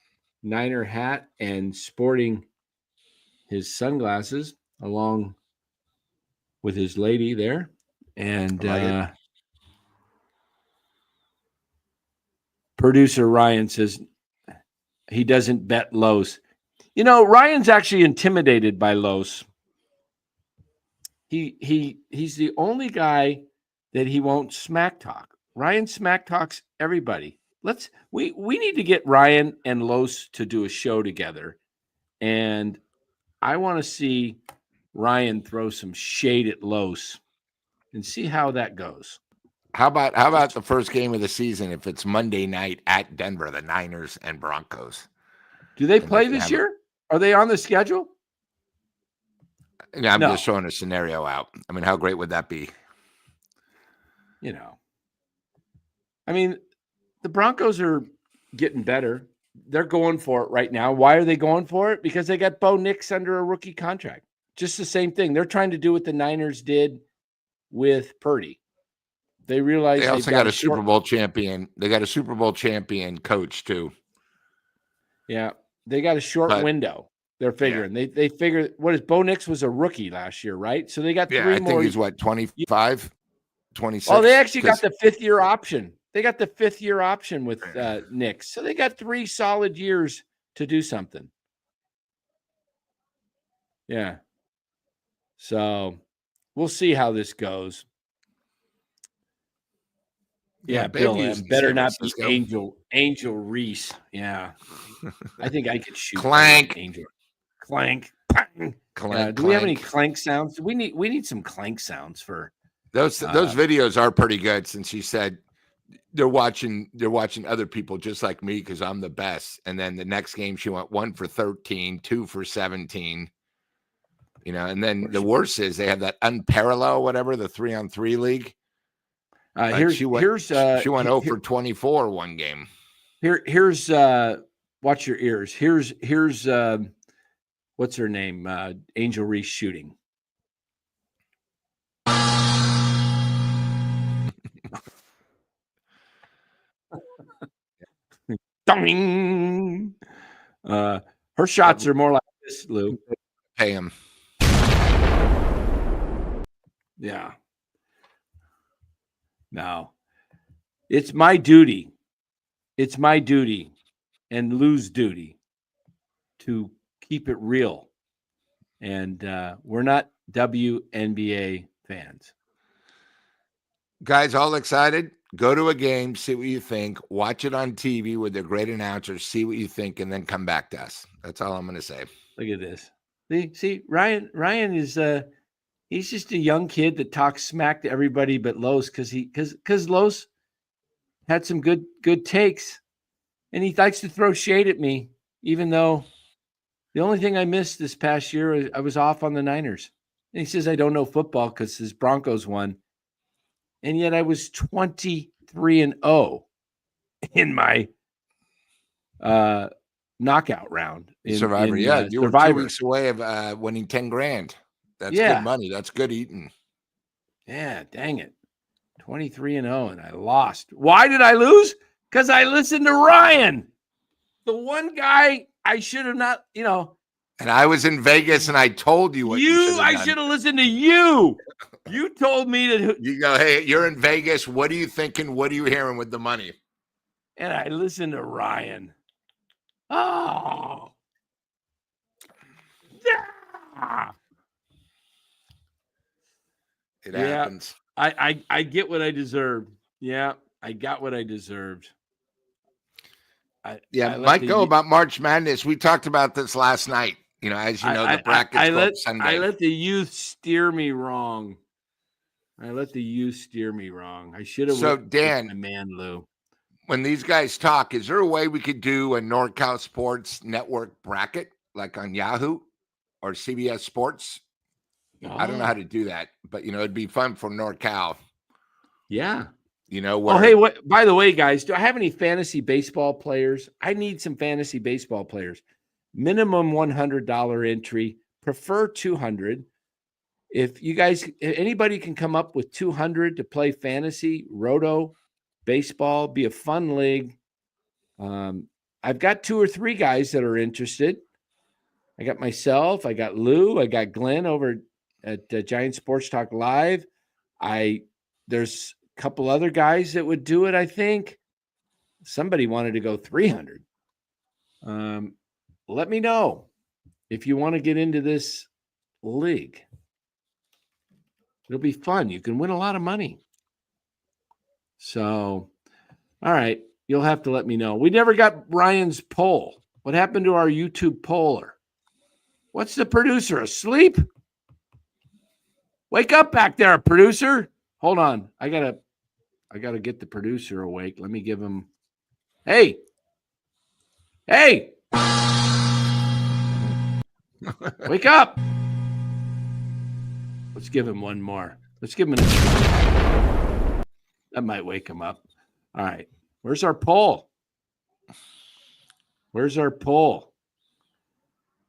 Niner hat and sporting his sunglasses along with his lady there. And producer Ryan says he doesn't bet Los. Ryan's actually intimidated by Los. He's the only guy that he won't smack talk. Ryan smack talks everybody. We need to get Ryan and Los to do a show together. And I want to see Ryan throw some shade at Los and see how that goes. How about the first game of the season if it's Monday night at Denver, the Niners and Broncos? Do they play this year? Are they on the schedule? I'm just throwing a scenario out. I mean, how great would that be? I mean, the Broncos are getting better. They're going for it right now. Why are they going for it? Because they got Bo Nix under a rookie contract. Just the same thing. They're trying to do what the Niners did with Purdy. They realize they also got a Super Bowl champion. They got a Super Bowl champion coach too. Yeah, they got a short window. They're figuring. Yeah. They figure Bo Nix was a rookie last year, right? So they got 3 more. I think he's 25, 26. Oh, they actually got the 5th-year option. They got the 5th-year option with Nix. So they got 3 solid years to do something. Yeah. So we'll see how this goes. Yeah, Bill better not be Angel Reese. Yeah. I think I could shoot clank. Angel. Clank. Clank. Do we have any clank sounds? We need some clank sounds for those videos are pretty good, since she said they're watching other people just like me because I'm the best. And then the next game she went 1 for 13, 2 for 17. And then the worst is they have that unparalleled, whatever, the 3-on-3 league. She went 0 for 24 one game. Here's watch your ears. Here's what's her name? Angel Reese shooting. Ding. Her shots are more like this, Lou. Pay him. Yeah. No. It's my duty. It's my duty and Lou's duty to keep it real. And we're not WNBA fans. Guys, all excited? Go to a game, see what you think. Watch it on TV with their great announcers, see what you think, and then come back to us. That's all I'm going to say. Look at this. See, Ryan is he's just a young kid that talks smack to everybody but Los because Los had some good takes, and he likes to throw shade at me, even though the only thing I missed this past year, I was off on the Niners. And he says I don't know football because his Broncos won. And yet I was 23-0 in my knockout round. Survivor, you Survivor. were 2 weeks away of winning 10 grand. That's good money. That's good eating. Yeah, dang it. 23-0, and I lost. Why did I lose? Because I listened to Ryan. The one guy I should have not, And I was in Vegas, and I told you what I should have listened to you. You told me that. You go, hey, you're in Vegas. What are you thinking? What are you hearing with the money? And I listened to Ryan. Oh. Yeah. It happens. I get what I deserved. Yeah, I got what I deserved. Might go about March Madness. We talked about this last night. As you know, the brackets go up Sunday. I let the youth steer me wrong. I should have. So, Dan, my man Lou. When these guys talk, is there a way we could do a NorCal Sports Network bracket, like on Yahoo or CBS Sports? I don't know how to do that, but it'd be fun for NorCal. Yeah. Where, what? By the way, guys, do I have any fantasy baseball players? I need some fantasy baseball players. Minimum $100 entry, prefer $200. If you guys, anybody can come up with $200 to play fantasy, roto, baseball, be a fun league. I've got 2 or 3 guys that are interested. I got myself, I got Lou, I got Glenn over at Giant Sports Talk Live. There's a couple other guys that would do it, I think. Somebody wanted to go 300. Let me know if you want to get into this league. It'll be fun. You can win a lot of money. So, all right. You'll have to let me know. We never got Ryan's poll. What happened to our YouTube poller? What's the producer asleep? Wake up back there, producer. Hold on. I gotta get the producer awake. Let me give him. Hey. Wake up. Let's give him one more. Let's give him that might wake him up. All right. Where's our poll?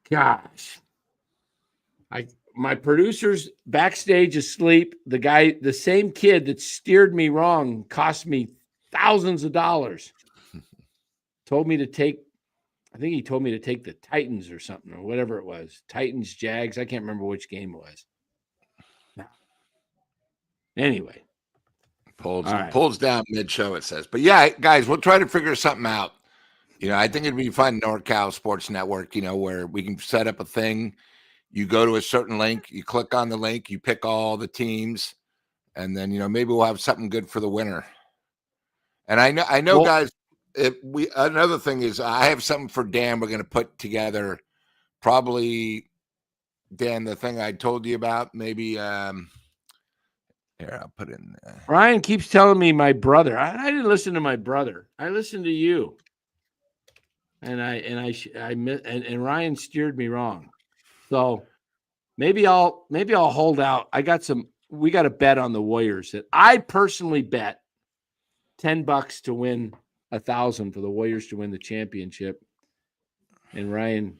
Gosh. My producer's backstage asleep. The same kid that steered me wrong, cost me thousands of dollars. Told me to take, I think he told me to take the Titans or something, or whatever it was. Titans, Jags. I can't remember which game it was. Anyway. Pulls down mid-show, it says. But yeah, guys, we'll try to figure something out. I think it'd be fun, NorCal Sports Network, where we can set up a thing. You go to a certain link, you click on the link, you pick all the teams, and then, maybe we'll have something good for the winner. And I know, well, guys, another thing is I have something for Dan we're going to put together. Probably, Dan, the thing I told you about, maybe here, I'll put it in there. Ryan keeps telling me my brother. I didn't listen to my brother. I listened to you. And Ryan steered me wrong. So maybe I'll hold out. We got a bet on the Warriors that I personally bet $10 to win 1,000 for the Warriors to win the championship. And Ryan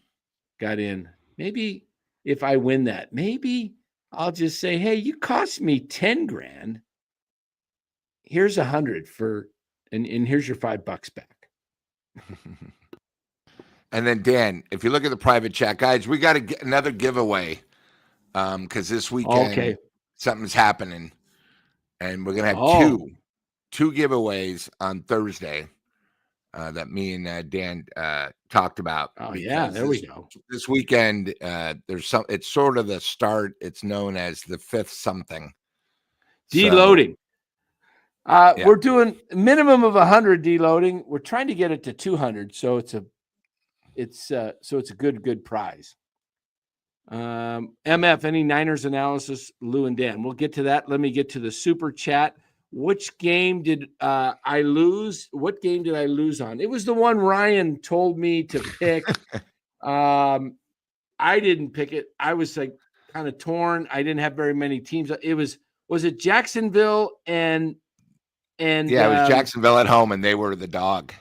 got in. Maybe if I win that, maybe I'll just say, hey, you cost me 10 grand. Here's 100 and here's your $5 back. And then, Dan, if you look at the private chat, guys, we got to get another giveaway because this weekend something's happening. And we're going to have two giveways on Thursday that me and Dan talked about. Oh, yeah, there we go. This weekend, it's sort of the start. It's known as the fifth something. Deloading. We're doing minimum of 100 deloading. We're trying to get it to 200, so it's a good prize. MF, any Niners analysis, Lou and Dan? We'll get to that. Let me get to the super chat. Which game did I lose? What game did I lose on? It was the one Ryan told me to pick. I didn't pick it. I was like kind of torn. I didn't have very many teams. Was it Jacksonville and it was Jacksonville at home, and they were the dog.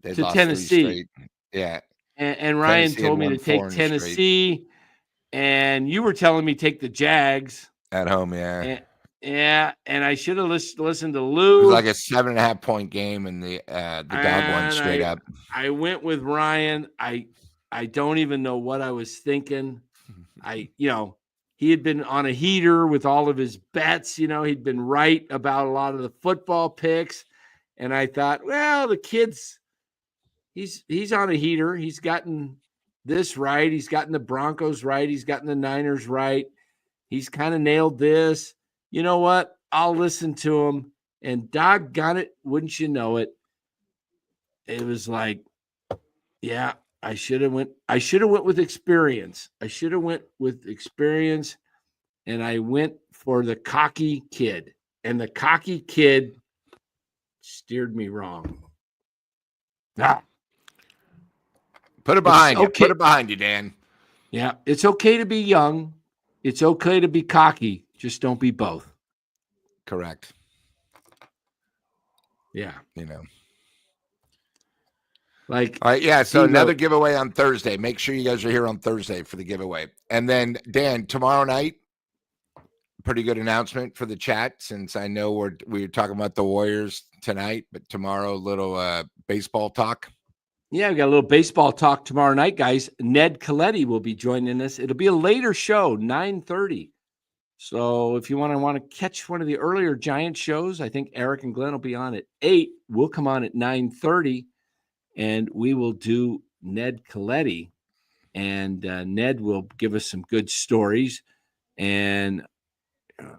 They to lost Tennessee. Yeah. And Ryan Tennessee told me to take Tennessee, and you were telling me take the Jags at home. Yeah. And I should have listened to Lou. It was like a 7.5 point game, and the dog won straight up. I went with Ryan. I don't even know what I was thinking. He had been on a heater with all of his bets. He'd been right about a lot of the football picks, and I thought, well, the kid's he's on a heater. He's gotten this right. He's gotten the Broncos right. He's gotten the Niners right. He's kind of nailed this. You know what? I'll listen to him. And doggone it, wouldn't you know it? It was like, yeah, I should have went with experience. And I went for the cocky kid. And the cocky kid steered me wrong. Put it behind you. Put it behind you, Dan. Yeah, it's okay to be young. It's okay to be cocky. Just don't be both. Correct. Yeah. All right, yeah. So another giveaway on Thursday. Make sure you guys are here on Thursday for the giveaway. And then, Dan, tomorrow night, pretty good announcement for the chat, since I know we're talking about the Warriors tonight, but tomorrow, little baseball talk. Yeah, we got a little baseball talk tomorrow night, guys. Ned Coletti will be joining us. It'll be a later show, 9:30. So if you want to catch one of the earlier Giant shows, I think Eric and Glenn will be on at 8. We'll come on at 9:30, and we will do Ned Coletti. And Ned will give us some good stories. And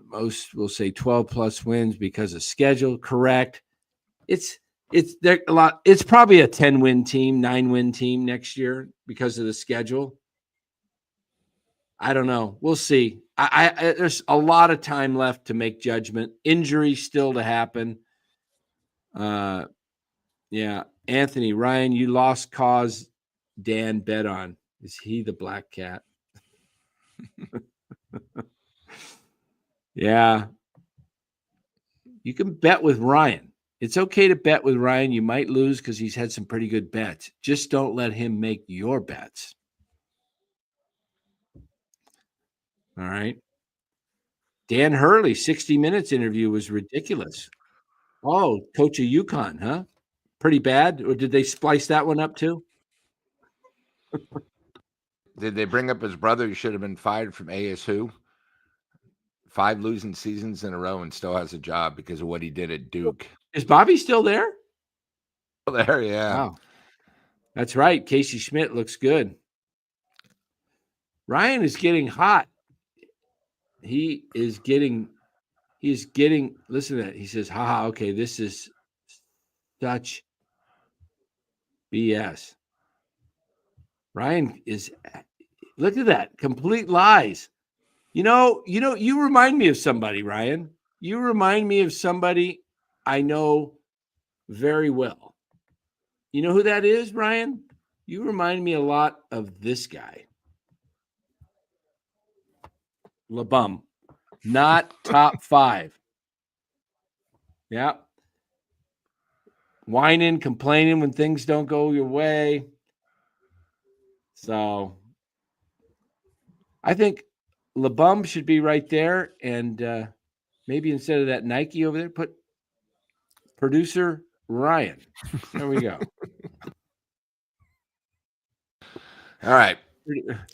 most will say 12-plus wins because of schedule. Correct. It's there a lot. It's probably a 10-win team, 9-win team next year because of the schedule. I don't know. We'll see. I there's a lot of time left to make judgment. Injuries still to happen. Yeah. Anthony, Ryan, you lost cause Dan bet on. Is he the black cat? Yeah. You can bet with Ryan. It's okay to bet with Ryan. You might lose because he's had some pretty good bets. Just don't let him make your bets. All right. Dan Hurley, 60 Minutes interview was ridiculous. Oh, coach of UConn, huh? Pretty bad? Or did they splice that one up too? Did they bring up his brother? He should have been fired from ASU. 5 losing seasons in a row and still has a job because of what he did at Duke. Is Bobby still there? There, yeah. Wow. That's right. Casey Schmidt looks good. Ryan is getting hot. He's getting, listen to that. He says, haha, okay, this is such BS. Ryan is, look at that, complete lies. You remind me of somebody, Ryan. You remind me of somebody I know very well. You know who that is, Ryan? You remind me a lot of this guy. LeBum, not top 5. Yeah. Whining, complaining when things don't go your way. So I think LeBum should be right there. And maybe instead of that Nike over there, put producer Ryan. There we go. All right.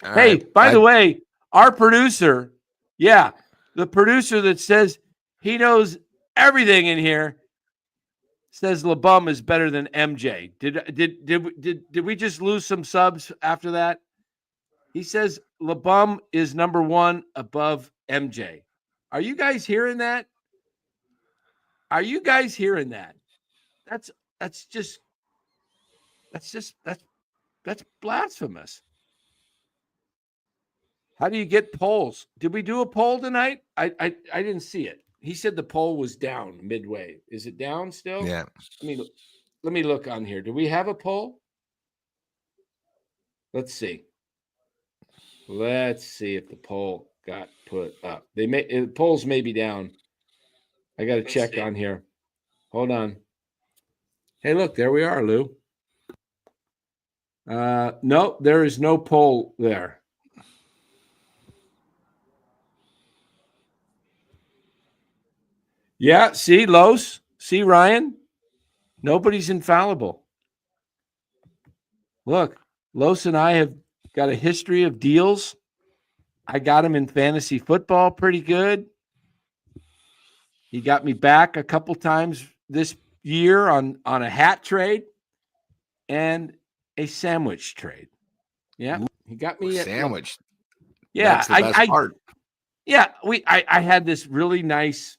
Hey, by the way, our producer, the producer that says he knows everything in here says LeBum is better than MJ. Did we just lose some subs after that? He says LeBum is number 1 above MJ. Are you guys hearing that? Are you guys hearing that? That's blasphemous. How do you get polls? Did we do a poll tonight? I didn't see it. He said the poll was down midway. Is it down still? Yeah. Let me look on here. Do we have a poll? Let's see. Let's see if the poll got put up. Polls may be down. I got to check on here. Hold on. Hey, look, there we are, Lou. No, there is no poll there. Yeah, see, Los, see, Ryan, nobody's infallible. Look, Los and I have got a history of deals. I got him in fantasy football pretty good. He got me back a couple times this year on a hat trade and a sandwich trade. Yeah, he got me a sandwich. Yeah, that's the best part. Yeah, I had this really nice,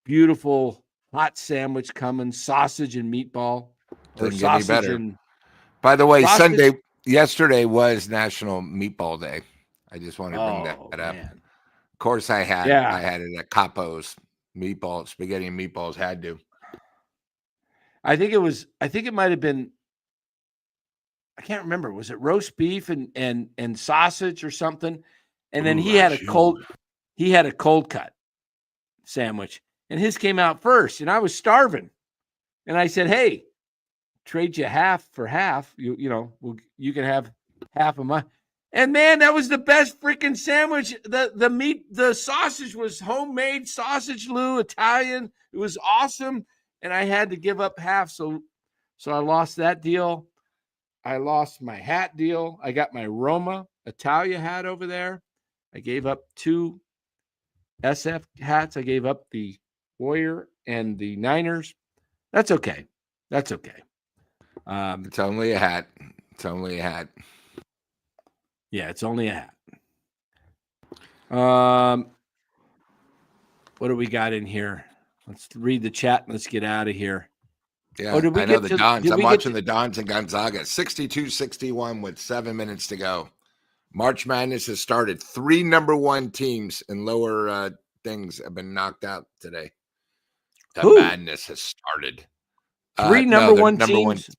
beautiful hot sandwich coming, sausage and meatball. Couldn't get any better. By the way, yesterday was National Meatball Day. I just want to bring that up. Man. Of course, I had it at Capo's meatball, spaghetti and meatballs. Had to. I think it might have been. I can't remember. Was it roast beef and sausage or something? And then he had a cold cut sandwich, and his came out first, and I was starving, and I said, "Hey, trade you half for half. You can have half of mine." And man, that was the best freaking sandwich. The sausage was homemade sausage, Lou, Italian. It was awesome, and I had to give up half, so I lost that deal. I lost my hat deal. I got my Roma Italia hat over there. I gave up 2 SF hats. I gave up the Warrior and the Niners. That's okay. It's only a hat. Yeah, it's only a hat. What do we got in here? Let's read the chat and let's get out of here. Yeah, I know the Dons. I'm watching the Dons and Gonzaga. 62-61 with 7 minutes to go. March Madness has started. 3 number 1 teams in lower things have been knocked out today. The Who? madness has started. 3 no, number the one number teams.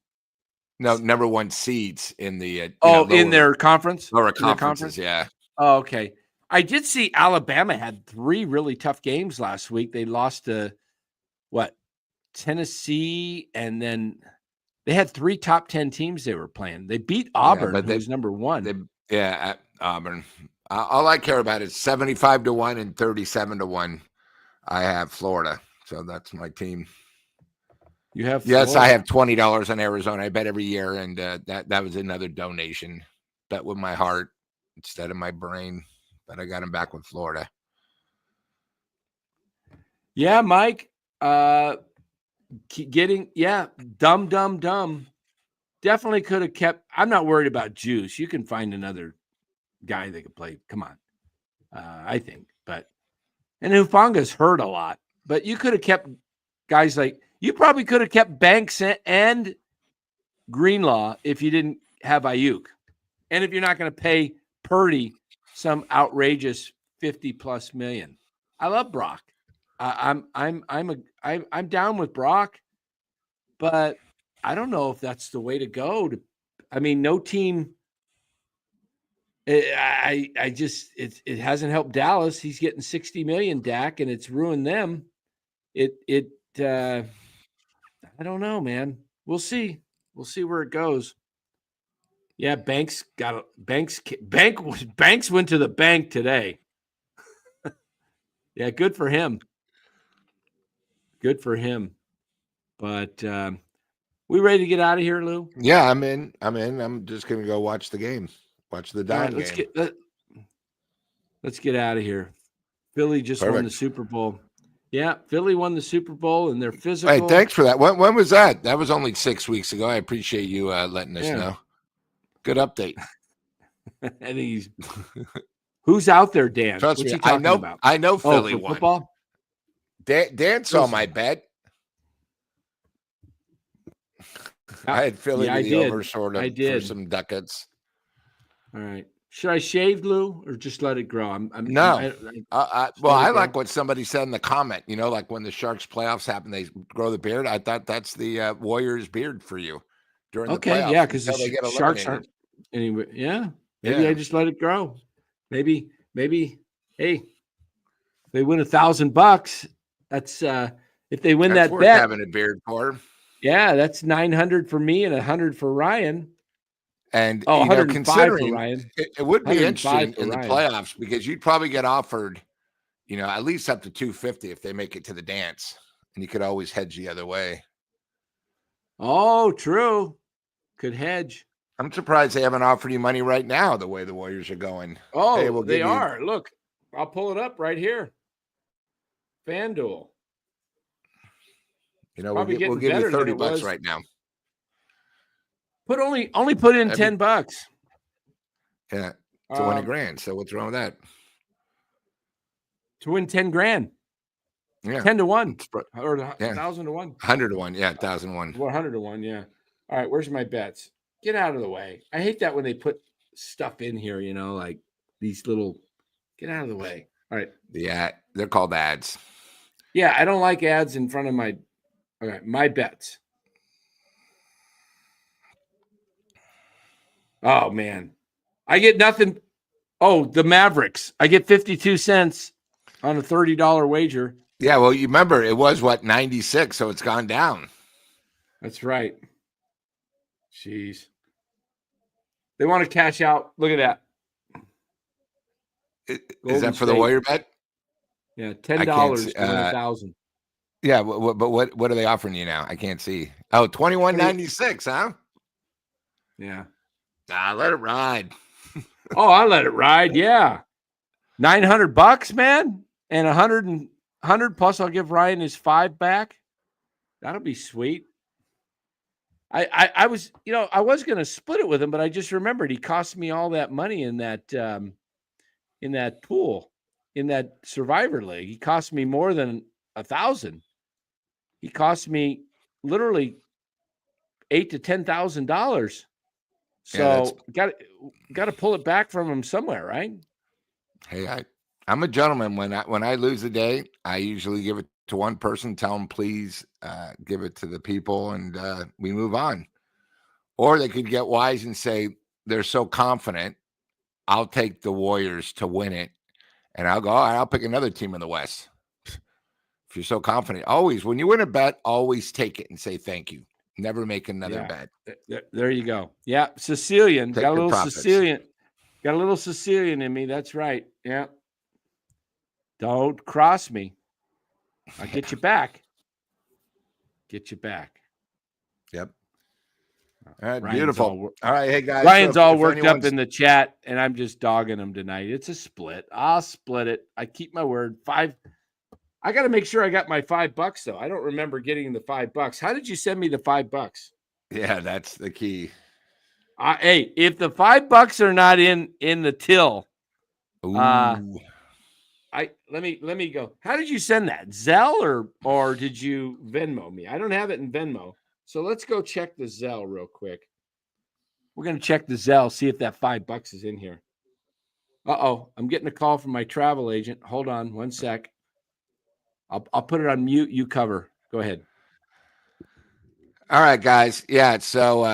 number 1 seeds in the In their conference. lower conferences. Yeah. Oh, okay. I did see Alabama had 3 really tough games last week. They lost to Tennessee, and then they had 3 top 10 teams they were playing. They beat Auburn, who was number 1. At Auburn. All I care about is 75-1 and 37-1. I have Florida, so that's my team. You have Yes, Florida. I have $20 on Arizona. I bet every year, and that was another donation. Bet with my heart instead of my brain, but I got him back with Florida. Yeah, Mike. Dumb. Definitely could have kept. I'm not worried about Juice. You can find another guy that could play. Come on, I think. And Hufanga's hurt a lot, but you could have kept guys like. You probably could have kept Banks and Greenlaw if you didn't have Ayuk, and if you're not going to pay Purdy some outrageous $50+ million. I love Brock. I'm down with Brock, but I don't know if that's the way to go. No team. It hasn't helped Dallas. He's getting $60 million, Dak, and it's ruined them. I don't know, man. We'll see. We'll see where it goes. Yeah, Banks went to the bank today. Yeah, good for him. Good for him. But we ready to get out of here, Lou? Yeah, I'm in. I'm just gonna go watch the game. Watch the Don game. Let's get out of here. Philly just won the Super Bowl. Yeah, Philly won the Super Bowl, and they're physical. Hey, thanks for that. When was that? That was only 6 weeks ago. I appreciate you letting us know. Good update. And who's out there, Dan? Trust What's me, he talking about? I know Philly won. Football? Dan saw my bet. I had Philly to the over sort of for some ducats. All right. Should I shave, Lou, or just let it grow? I like what somebody said in the comment. Like when the Sharks playoffs happen, they grow the beard. I thought that's the Warriors beard for you during the playoffs. Yeah, because the Sharks aren't anyway. Yeah, maybe I just let it grow. Maybe. Hey, they win $1,000. That's if they win that worth bet. Having a beard for. Yeah, that's $900 for me and $100 for Ryan. And considering Ryan. It would be interesting in the playoffs because you'd probably get offered, at least up to $250 if they make it to the dance, and you could always hedge the other way. Oh, true. Could hedge. I'm surprised they haven't offered you money right now the way the Warriors are going. Oh, hey, they are. Look, I'll pull it up right here. FanDuel. We'll give you $30 right now. Only put in $10. Yeah, to win $1,000. So what's wrong with that? To win $10,000. Yeah, 10-1 or 1,000-1. 100-1. Yeah, 1,000-1. 100-1. Yeah. All right. Where's my bets? Get out of the way. I hate that when they put stuff in here. Like these little. Get out of the way. All right. Yeah, they're called ads. Yeah, I don't like ads in front of my. Okay, my bets. Oh, man. I get nothing. Oh, the Mavericks. I get 52 cents on a $30 wager. Yeah, well, you remember it was, 96, so it's gone down. That's right. Jeez. They want to cash out. Look at that. Is that for the Warrior bet? Yeah, $10 to win 1,000. Yeah, but what are they offering you now? I can't see. Oh, $21.96, huh? Yeah. Let it ride. Oh, I let it ride. Yeah. $900, man. And 100 plus I'll give Ryan his $5 back. That'll be sweet. I was, I was going to split it with him, but I just remembered he cost me all that money in that pool, in that Survivor League. He cost me more than 1,000. He cost me literally $8,000 to $10,000. So got to pull it back from him somewhere, right? Hey, I'm a gentleman. When I lose a day, I usually give it to one person, tell them please give it to the people, and we move on. Or they could get wise and say they're so confident, I'll take the Warriors to win it, and I'll go, all right, I'll pick another team in the West. If you're so confident, always, when you win a bet, always take it and say thank you. Never make another bet. There you go. Yeah, Sicilian. Take Got a little profits. Sicilian. Got a little Sicilian in me. That's right. Yeah. Don't cross me. I'll get you back. Get you back. Yep. All right, Ryan's beautiful. All right, hey guys. Ryan's all worked up in the chat, and I'm just dogging him tonight. It's a split. I'll split it. I keep my word. 5. I got to make sure I got my $5 though. I don't remember getting the $5. How did you send me the $5? Yeah, that's the key. Hey, if the $5 are not in the till, let me go. How did you send that? Zelle or did you Venmo me? I don't have it in Venmo. So let's go check the Zelle real quick. We're going to check the Zelle, see if that $5 is in here. I'm getting a call from my travel agent. Hold on one sec. I'll put it on mute. You cover. Go ahead. All right, guys. Yeah. So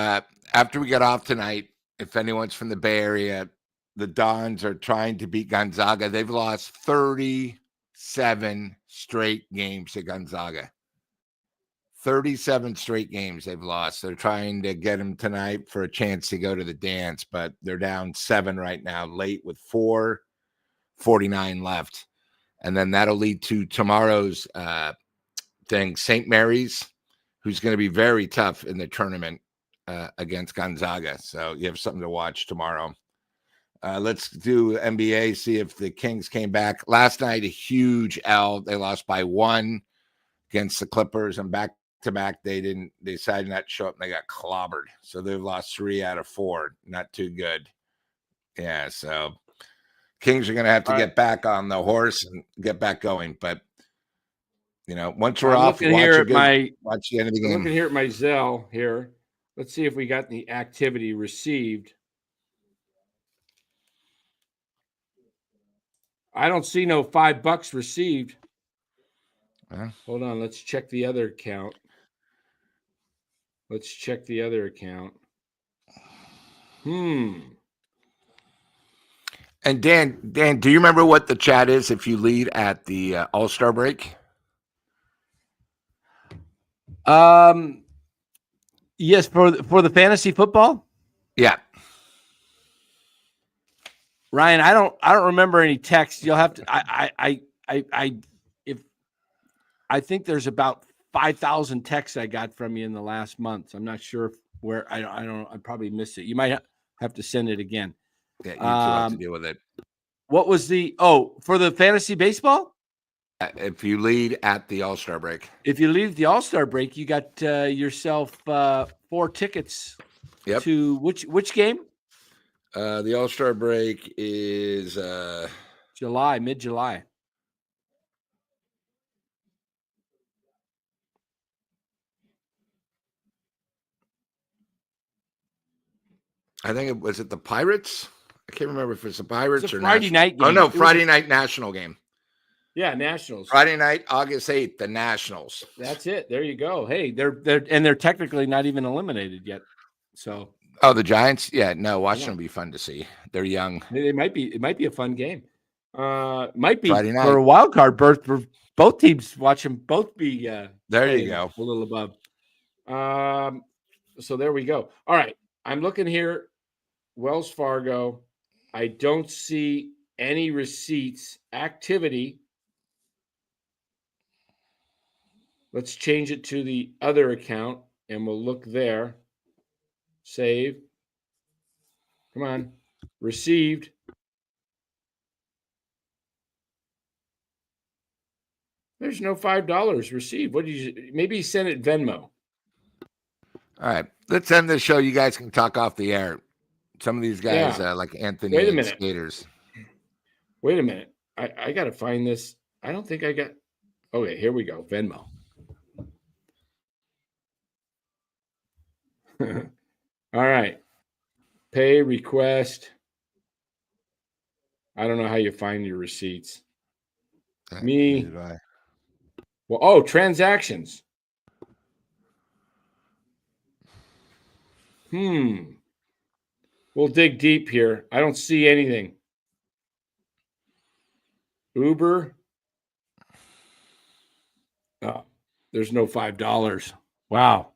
after we get off tonight, if anyone's from the Bay Area, the Dons are trying to beat Gonzaga. They've lost 37 straight games to Gonzaga. 37 straight games they've lost. They're trying to get them tonight for a chance to go to the dance, but they're down 7 right now, late with 4:49 left. And then that'll lead to tomorrow's thing, St. Mary's, who's going to be very tough in the tournament against Gonzaga. So you have something to watch tomorrow. Let's do NBA, see if the Kings came back. Last night, a huge L. They lost by 1 against the Clippers, and back-to-back, they decided not to show up, and they got clobbered. So they've lost 3 out of 4. Not too good. Yeah, so Kings are going to have to get back on the horse and get back going. But, once we're off, watch the end of the game. I'm looking here at my Zelle here. Let's see if we got the activity received. I don't see no $5 received. Hold on. Let's check the other account. And Dan, do you remember what the chat is if you lead at the All-Star break? Yes, for the fantasy football? Yeah. Ryan, I don't remember any text. You'll have to I think there's about 5,000 texts I got from you in the last month. I'm not sure where I probably missed it. You might have to send it again. Yeah, you two have to deal with it. What was for the fantasy baseball? If you lead at the All-Star break. If you leave the All-Star break, you got yourself 4 tickets. Yep. To which game? The All-Star break is mid-July. I think it was the Pirates. I can't remember if it's the Pirates or Friday night game. Oh no, Friday night national game. Yeah, Nationals. Friday night, August 8th, the Nationals. That's it. There you go. Hey, they're technically not even eliminated yet. So. Oh, the Giants? Yeah, no, watching them be fun to see. They're young. It might be a fun game. Might be Friday night. For a wild card berth for both teams. Watch them both be. There you go. A little above. So there we go. All right, I'm looking here. Wells Fargo. I don't see any receipts. Activity. Let's change it to the other account, and we'll look there. Save. Come on. Received. There's no $5 received. What did you? Maybe send it Venmo. All right. Let's end the show. You guys can talk off the air. Some of these guys, like Anthony, Wait a minute. skaters. Wait a minute. I got to find this. I don't think I got. Okay, here we go. Venmo. All right. Pay request. I don't know how you find your receipts. Me. Neither do I. Well, transactions. We'll dig deep here. I don't see anything. Uber. Oh, there's no $5. Wow.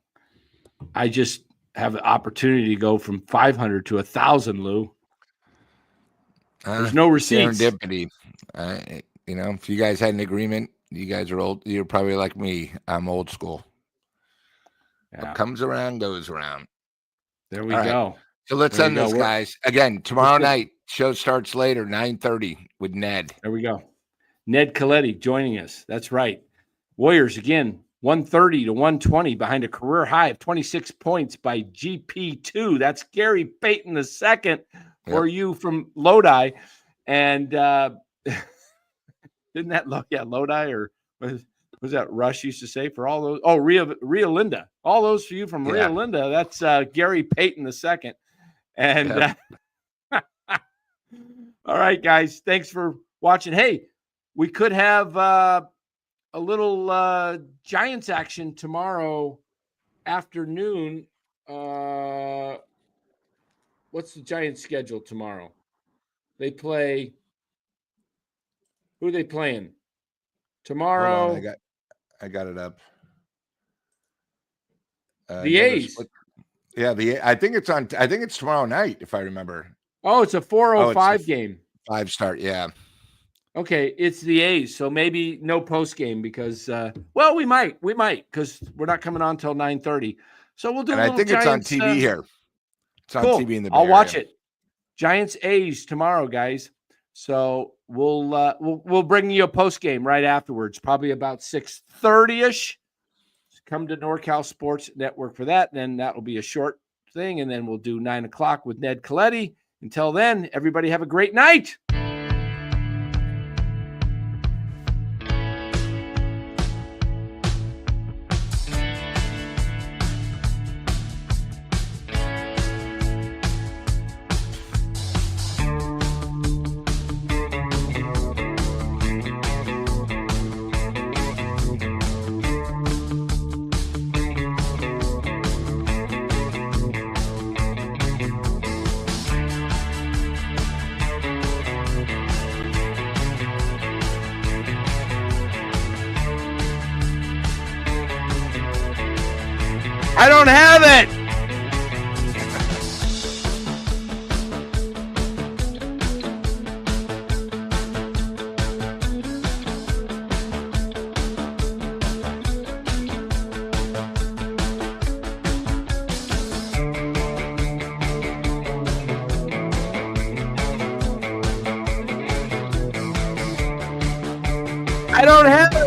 I just have the opportunity to go from 500 to 1,000, Lou. There's no receipts. Serendipity. If you guys had an agreement, you guys are old. You're probably like me. I'm old school. Yeah. What comes around goes around. There we go. So let's end this, guys. Again, tomorrow night, show starts later, 9:30 with Ned. There we go. Ned Coletti joining us. That's right. Warriors, again, 130 to 120 behind a career high of 26 points by GP2. That's Gary Payton II for you from Lodi. And didn't that Lodi, or was that Rush used to say for all those? Oh, Rio Linda. All those for you from Rio Linda. That's Gary Payton II. And all right, guys, thanks for watching. Hey, we could have a little Giants action tomorrow afternoon. What's the Giants schedule tomorrow? They play. Who are they playing tomorrow? Hold on, I got it up. The A's. I think it's tomorrow night, if I remember. Oh, it's a 4:05 game. 5 start, yeah. Okay, it's the A's, so maybe no post game because we might because we're not coming on till 9:30. So we'll do. And I think Giants, it's on TV here. It's on TV in the Bay I'll watch Area. it. Giants A's tomorrow, guys. So we'll bring you a post game right afterwards, probably about 6:30ish. Come to NorCal Sports Network for that. Then that will be a short thing, and then we'll do 9 o'clock with Ned Coletti. Until then, everybody have a great night. I don't have it. I don't have it.